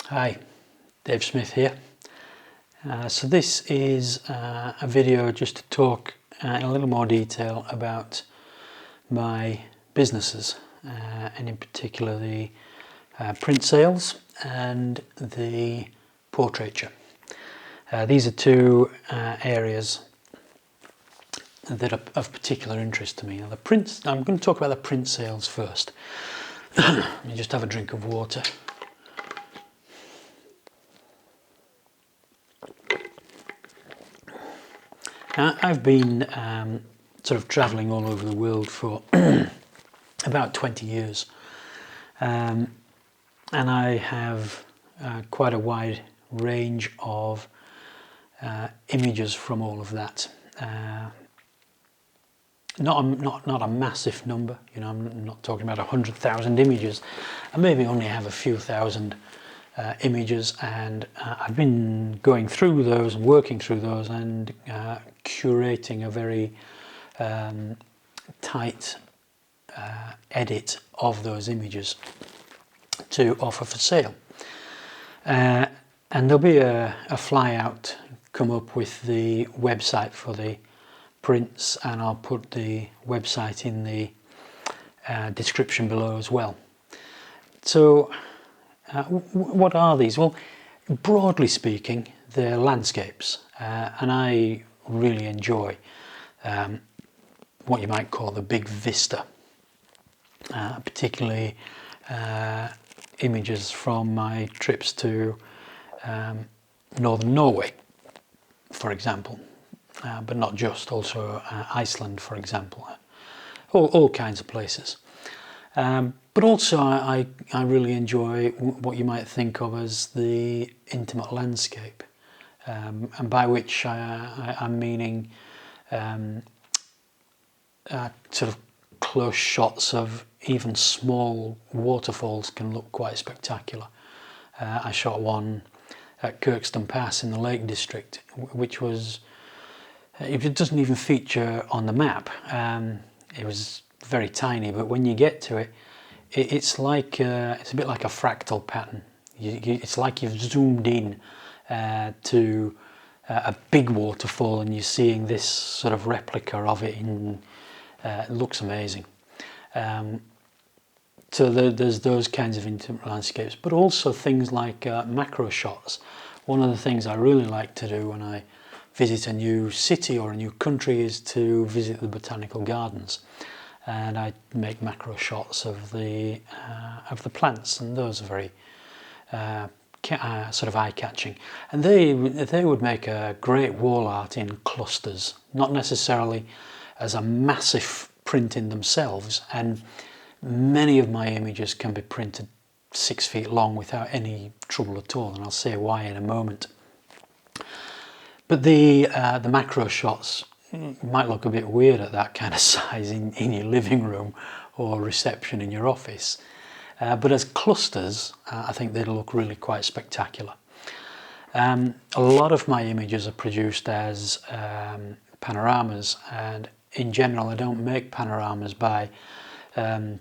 Hi, Dave Smith here. So this is a video just to talk in a little more detail about my businesses, and in particular the print sales and the portraiture. These are two areas that are of particular interest to me. Now, I'm going to talk about the print sales first. Let me just have a drink of water. Now, I've been sort of travelling all over the world for about 20 years, and I have quite a wide range of images from all of that. Not a massive number, you know. I'm not talking about 100,000 images. I maybe only have a few thousand images, and I've been going through those, working through those, and curating a very tight edit of those images to offer for sale. And there'll be a flyout come up with the website for the prints, and I'll put the website in the description below as well. So what are these? Well, broadly speaking, they're landscapes, and I really enjoy what you might call the big vista, particularly images from my trips to northern Norway, for example, but not just, also Iceland, for example, all kinds of places. But also I really enjoy what you might think of as the intimate landscape, and by which I'm meaning sort of close shots of even small waterfalls can look quite spectacular. I shot one at Kirkstone Pass in the Lake District, which was, it doesn't even feature on the map. It was very tiny, but when you get to it, it's like it's a bit like a fractal pattern. It's like you've zoomed in to a big waterfall, and you're seeing this sort of replica of it. It looks amazing. So there's those kinds of intimate landscapes, but also things like macro shots. One of the things I really like to do when I visit a new city or a new country is to visit the botanical gardens, and I make macro shots of the plants, and those are very sort of eye-catching. And they would make a great wall art in clusters, not necessarily as a massive print in themselves. And many of my images can be printed 6 feet long without any trouble at all, and I'll say why in a moment. But the macro shots might look a bit weird at that kind of size in your living room or reception in your office, but as clusters, I think they'd look really quite spectacular. A lot of my images are produced as panoramas, and in general I don't make panoramas by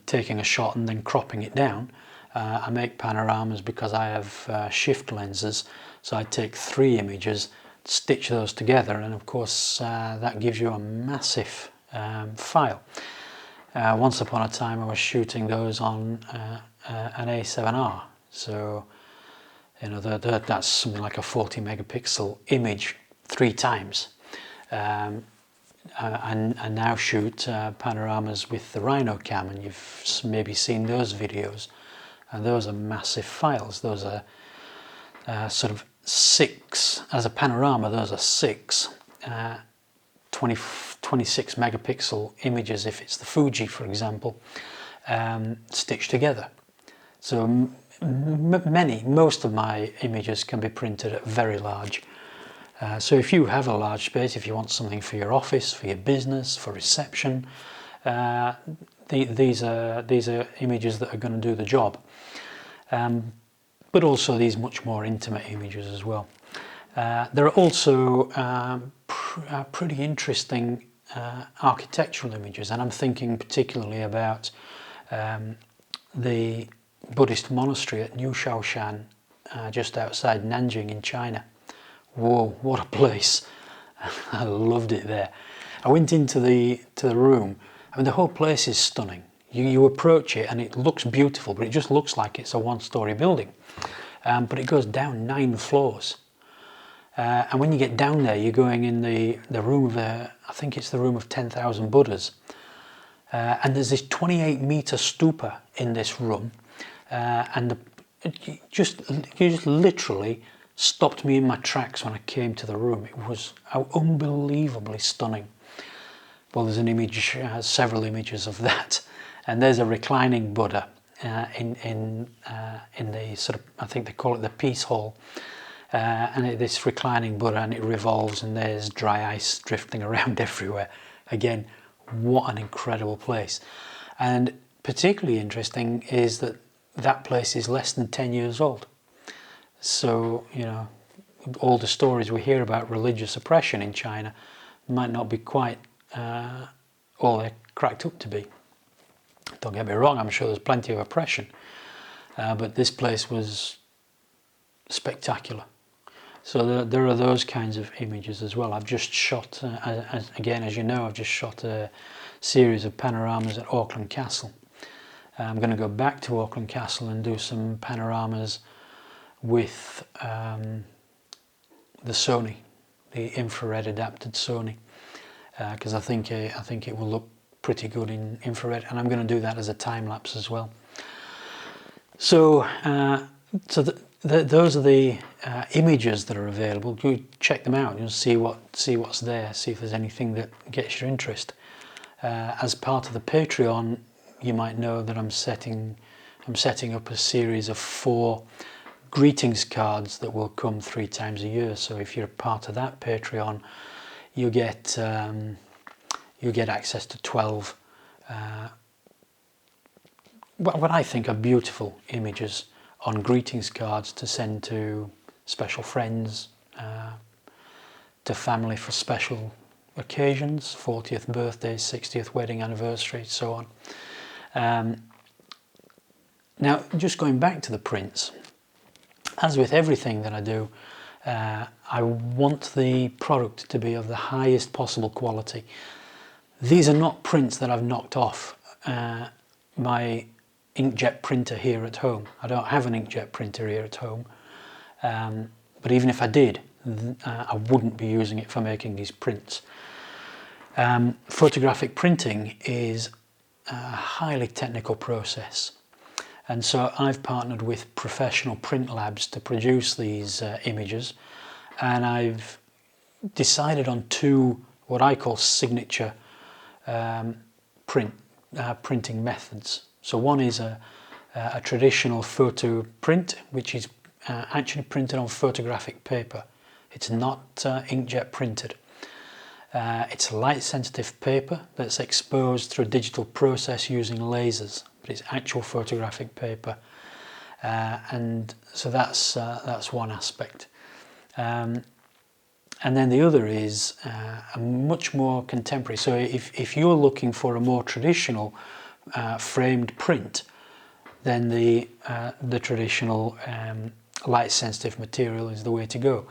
taking a shot and then cropping it down. I make panoramas because I have shift lenses, so I take 3 images, stitch those together, and of course that gives you a massive file. Once upon a time I was shooting those on an A7R, so you know that's something like a 40 megapixel image 3 times. I now shoot panoramas with the Rhino cam, and you've maybe seen those videos, and those are massive files. Those are sort of 6, as a panorama, those are 6 26 megapixel images, if it's the Fuji, for example, stitched together. So most of my images can be printed at very large. So if you have a large space, if you want something for your office, for your business, for reception, these are images that are going to do the job. But also these much more intimate images as well. There are also pretty interesting architectural images, and I'm thinking particularly about the Buddhist monastery at New Shaoshan just outside Nanjing in China. Whoa, what a place. I loved it there. I went into the room. I mean, the whole place is stunning. You approach it and it looks beautiful, but it just looks like it's a one-story building. But it goes down 9 floors. And when you get down there, you're going in the room of, I think it's the room of 10,000 Buddhas. And there's this 28-meter stupa in this room. And you just literally stopped me in my tracks when I came to the room. It was unbelievably stunning. Well, there's an image, several images of that. And there's a reclining Buddha in the sort of, I think they call it the Peace Hall. And this reclining Buddha, and it revolves, and there's dry ice drifting around everywhere. Again, what an incredible place. And particularly interesting is that place is less than 10 years old. So, you know, all the stories we hear about religious oppression in China might not be quite all they're cracked up to be. Don't get me wrong, I'm sure there's plenty of oppression, but this place was spectacular. So there are those kinds of images as well. I've just shot, again, as you know, I've just shot a series of panoramas at Auckland Castle. I'm going to go back to Auckland Castle and do some panoramas with the Sony, the infrared adapted Sony, because I think it will look pretty good in infrared, and I'm going to do that as a time lapse as well. So those are the images that are available. Go check them out and see what's there. See if there's anything that gets your interest. As part of the Patreon, you might know that I'm setting up a series of 4 greetings cards that will come 3 times a year. So if you're a part of that Patreon, you get access to 12 what I think are beautiful images on greetings cards to send to special friends, to family for special occasions, 40th birthdays, 60th wedding anniversary, so on. Now, just going back to the prints, as with everything that I do, I want the product to be of the highest possible quality. These are not prints that I've knocked off my inkjet printer here at home. I don't have an inkjet printer here at home, but even if I did, I wouldn't be using it for making these prints. Photographic printing is a highly technical process, and so I've partnered with professional print labs to produce these images, and I've decided on 2 what I call signature printing methods. So one is a traditional photo print, which is actually printed on photographic paper. It's not inkjet printed. It's light sensitive paper that's exposed through a digital process using lasers, but it's actual photographic paper. And so that's one aspect. And then the other is a much more contemporary. So if you're looking for a more traditional framed print, then the traditional light sensitive material is the way to go.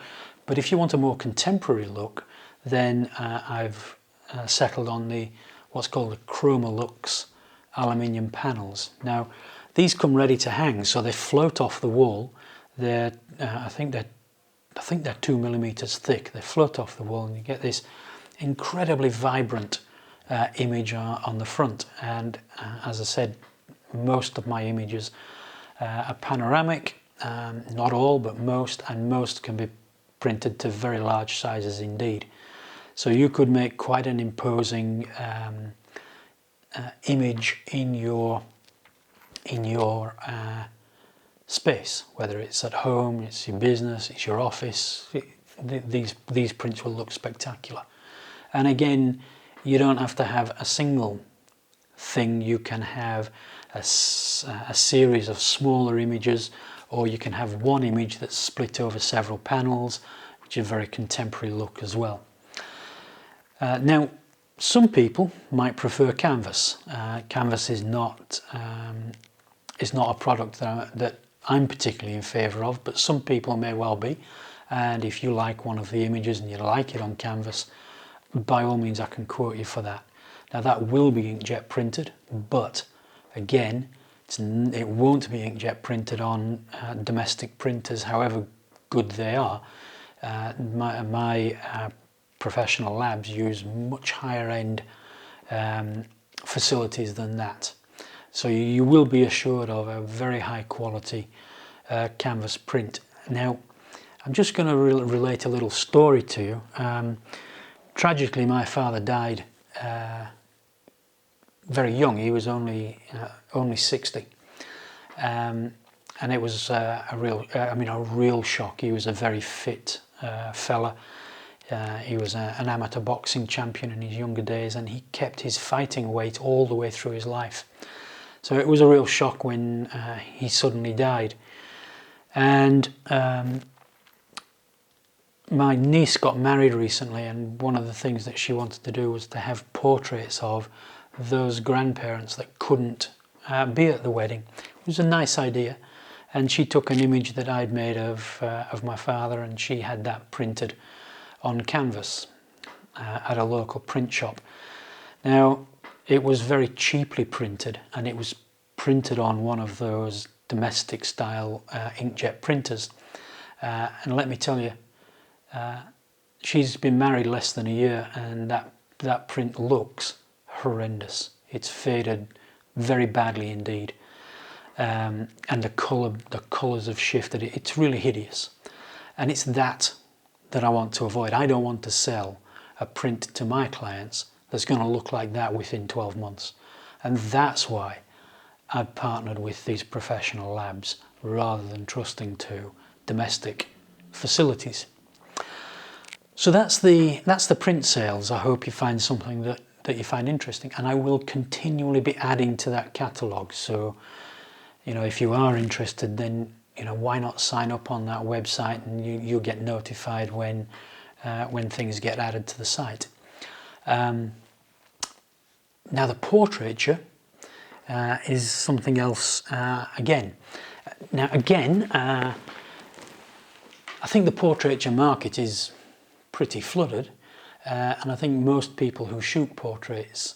But if you want a more contemporary look, then I've settled on what's called the Chroma-Lux aluminium panels. Now, these come ready to hang, so they float off the wall. They're I think they're 2 millimeters thick. They float off the wall, and you get this incredibly vibrant image on the front. And as I said, most of my images are panoramic, not all, but most, and most can be printed to very large sizes indeed. So you could make quite an imposing image in your space, whether it's at home, it's your business, it's your office. These prints will look spectacular. And again, you don't have to have a single thing. You can have a series of smaller images, or you can have one image that's split over several panels, which is a very contemporary look as well. Now, some people might prefer canvas. Canvas is not a product that I'm particularly in favour of, but some people may well be. And if you like one of the images and you like it on canvas, by all means I can quote you for that. Now that will be inkjet printed, but again, it won't be inkjet printed on domestic printers, however good they are. My professional labs use much higher end facilities than that. So you will be assured of a very high quality canvas print. Now, I'm just going to relate a little story to you. Tragically, my father died very young. He was only 60, and it was a real shock. He was a very fit fella. He was an amateur boxing champion in his younger days, and he kept his fighting weight all the way through his life. So it was a real shock when he suddenly died. And my niece got married recently, and one of the things that she wanted to do was to have portraits of those grandparents that couldn't be at the wedding. It was a nice idea, and she took an image that I'd made of my father, and she had that printed on canvas at a local print shop. Now, it was very cheaply printed, and it was printed on one of those domestic style inkjet printers, and let me tell you, she's been married less than a year, and that print looks horrendous. It's faded very badly indeed, and the colours have shifted. It's really hideous, and it's that I want to avoid. I don't want to sell a print to my clients that's going to look like that within 12 months, and that's why I've partnered with these professional labs rather than trusting to domestic facilities. So that's the print sales. I hope you find something that you find interesting, and I will continually be adding to that catalogue. So, if you are interested, then why not sign up on that website, and you'll get notified when things get added to the site. Now the portraiture is something else again. Now again, I think the portraiture market is pretty flooded, and I think most people who shoot portraits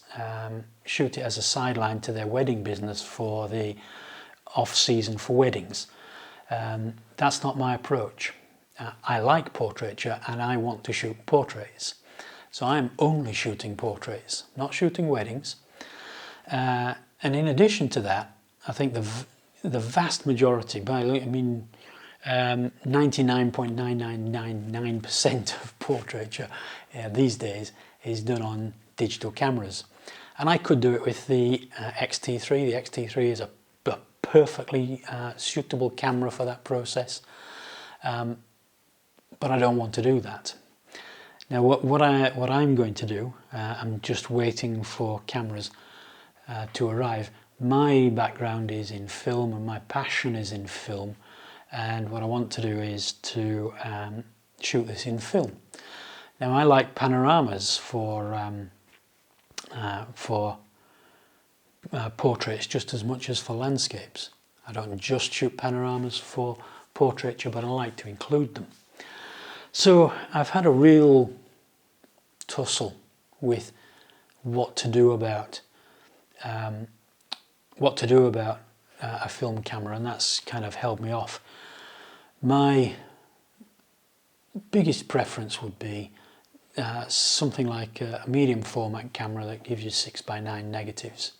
shoot it as a sideline to their wedding business for the off-season for weddings. That's not my approach. I like portraiture and I want to shoot portraits. So I'm only shooting portraits, not shooting weddings. And in addition to that, I think the vast majority, 99.9999% of portraiture these days is done on digital cameras. And I could do it with the X-T3. The X-T3 is a perfectly suitable camera for that process. But I don't want to do that. Now what I'm going to do, I'm just waiting for cameras to arrive. My background is in film and my passion is in film, and what I want to do is to shoot this in film. Now I like panoramas for portraits just as much as for landscapes. I don't just shoot panoramas for portraiture, but I like to include them. So I've had a real tussle with what to do about a film camera, and that's kind of held me off. My biggest preference would be something like a medium format camera that gives you 6:9 negatives,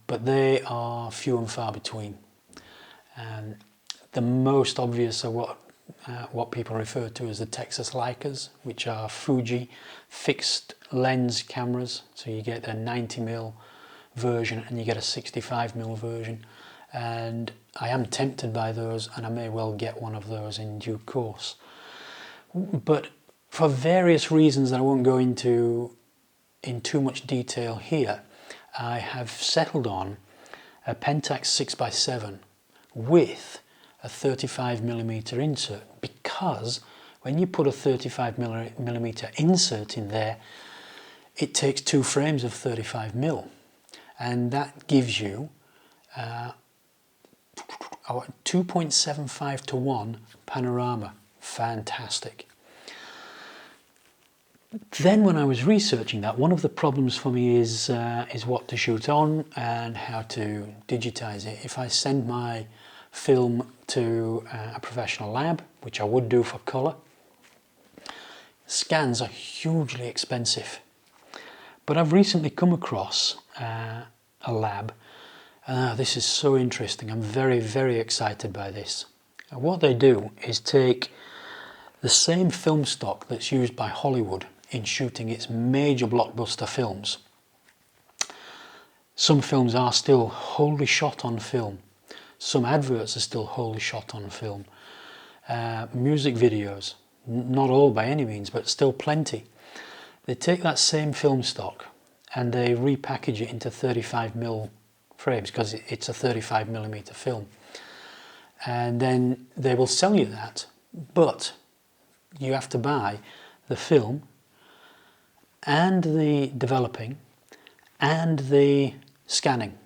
but they are few and far between. The most obvious are what people refer to as the Texas Leicas, which are Fuji fixed lens cameras. So you get a 90mm version and you get a 65mm version, and I am tempted by those, and I may well get one of those in due course. But for various reasons that I won't go into in too much detail here, I have settled on a Pentax 6x7 with a 35mm insert, because when you put a 35mm insert in there, it takes 2 frames of 35mm, and that gives you 2.75 to 1 panorama. Fantastic. Then when I was researching that, one of the problems for me is what to shoot on and how to digitize it. If I send my film to a professional lab, which I would do for colour, scans are hugely expensive. But I've recently come across a lab. This is so interesting. I'm very, very excited by this. And what they do is take the same film stock that's used by Hollywood in shooting its major blockbuster films. Some films are still wholly shot on film. Some adverts are still wholly shot on film. Music videos, not all by any means, but still plenty. They take that same film stock and they repackage it into 35mm frames, because it's a 35mm film. And then they will sell you that, but you have to buy the film and the developing and the scanning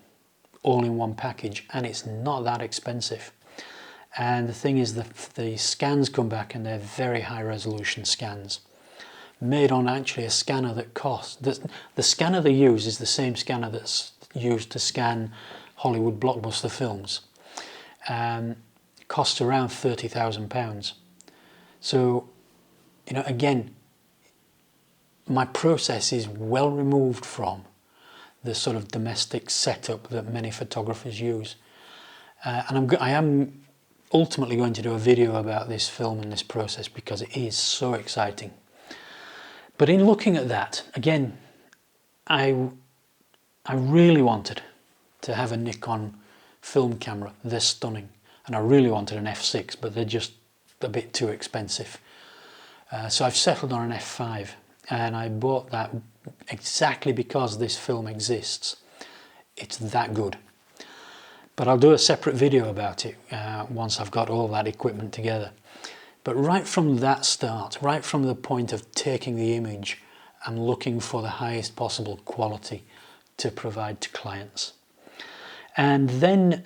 all in one package, and it's not that expensive. And the thing is, the scans come back and they're very high resolution scans, made on actually a scanner that costs, the scanner they use is the same scanner that's used to scan Hollywood blockbuster films. It costs around £30,000. So, you know, again, my process is well removed from the sort of domestic setup that many photographers use. And I am ultimately going to do a video about this film and this process because it is so exciting. But in looking at that, again, I really wanted to have a Nikon film camera. They're stunning. And I really wanted an f6, but they're just a bit too expensive. So I've settled on an f5. And I bought that exactly because this film exists. It's that good. But I'll do a separate video about it once I've got all that equipment together. But right from that start, right from the point of taking the image, I'm looking for the highest possible quality to provide to clients. And then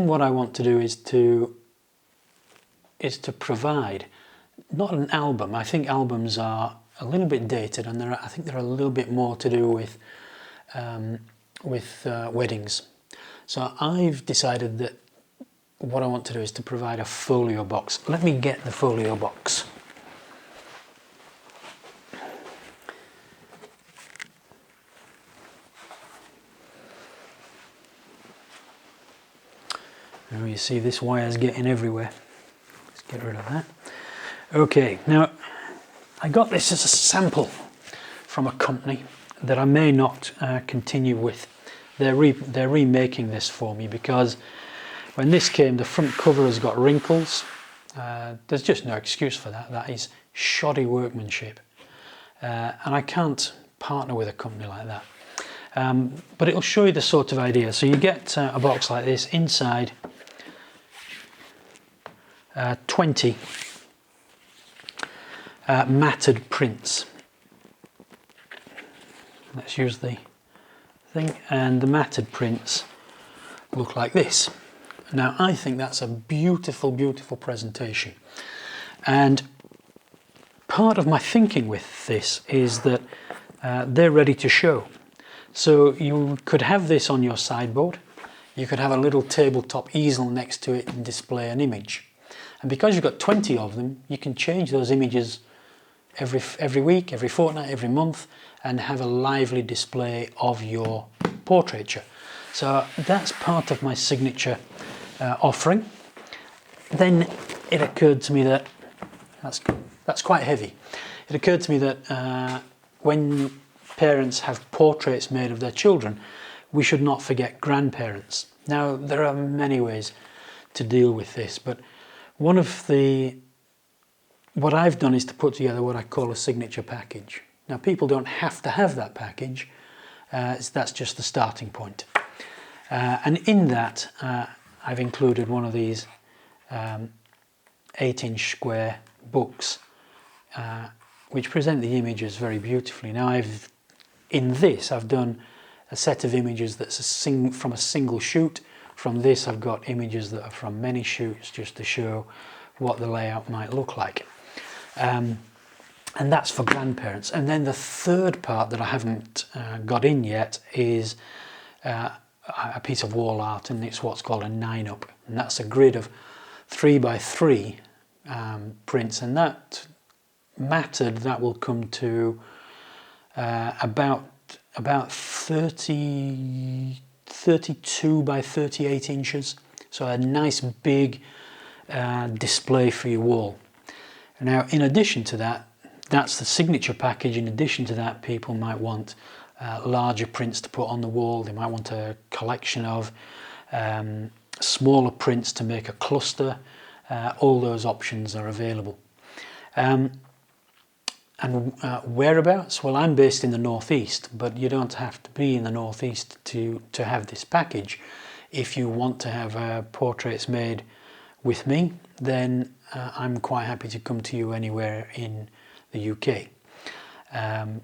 what I want to do is to provide not an album. I think albums are a little bit dated, and I think they're a little bit more to do with weddings. So I've decided that what I want to do is to provide a folio box. Let me get the folio box. Now you see this wire's getting everywhere. Let's get rid of that. Okay, now I got this as a sample from a company that I may not continue with. They're remaking this for me because when this came, the front cover has got wrinkles. There's just no excuse for that. That is shoddy workmanship. And I can't partner with a company like that. But it'll show you the sort of idea. So you get a box like this, inside 20 matted prints. Let's use the thing, and the matted prints look like this. Now I think that's a beautiful, beautiful presentation, and part of my thinking with this is that they're ready to show. So you could have this on your sideboard, you could have a little tabletop easel next to it and display an image, and because you've got 20 of them, you can change those images every week, every fortnight, every month, and have a lively display of your portraiture. So that's part of my signature offering. Then it occurred to me that that's quite heavy. It occurred to me that when parents have portraits made of their children, we should not forget grandparents. Now there are many ways to deal with this, but what I've done is to put together what I call a signature package. Now people don't have to have that package, that's just the starting point. And in that I've included one of these 8-inch square books which present the images very beautifully. Now I've done a set of images that's from a single shoot, from this I've got images that are from many shoots just to show what the layout might look like. And that's for grandparents. And then the third part that I haven't got in yet is a piece of wall art, and it's what's called a 9-up, and that's a grid of 3x3 prints, and that mattered, that will come to about 32 by 38 inches, so a nice big display for your wall. Now, in addition to that, that's the signature package. In addition to that, people might want larger prints to put on the wall. They might want a collection of smaller prints to make a cluster. All those options are available. And whereabouts? Well, I'm based in the northeast, but you don't have to be in the northeast to have this package. If you want to have portraits made with me, then I'm quite happy to come to you anywhere in the UK. And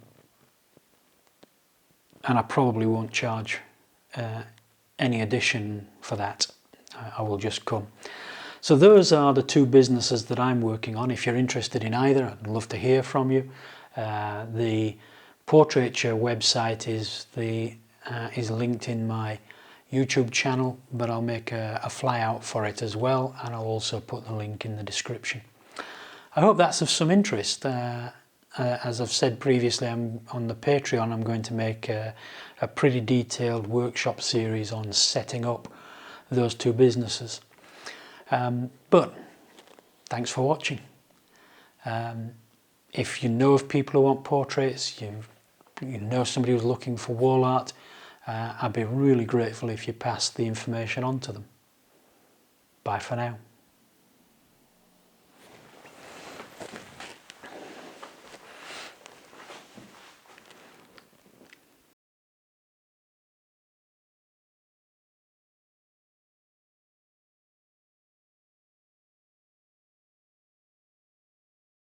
I probably won't charge any addition for that. I will just come. So those are the two businesses that I'm working on. If you're interested in either, I'd love to hear from you. The Portraiture website is linked in my YouTube channel, but I'll make a flyout for it as well, and I'll also put the link in the description. I hope that's of some interest. As I've said previously, I'm on the Patreon. I'm going to make a pretty detailed workshop series on setting up those two businesses. But thanks for watching. If you know of people who want portraits, you know somebody who's looking for wall art, I'd be really grateful if you pass the information on to them. Bye for now.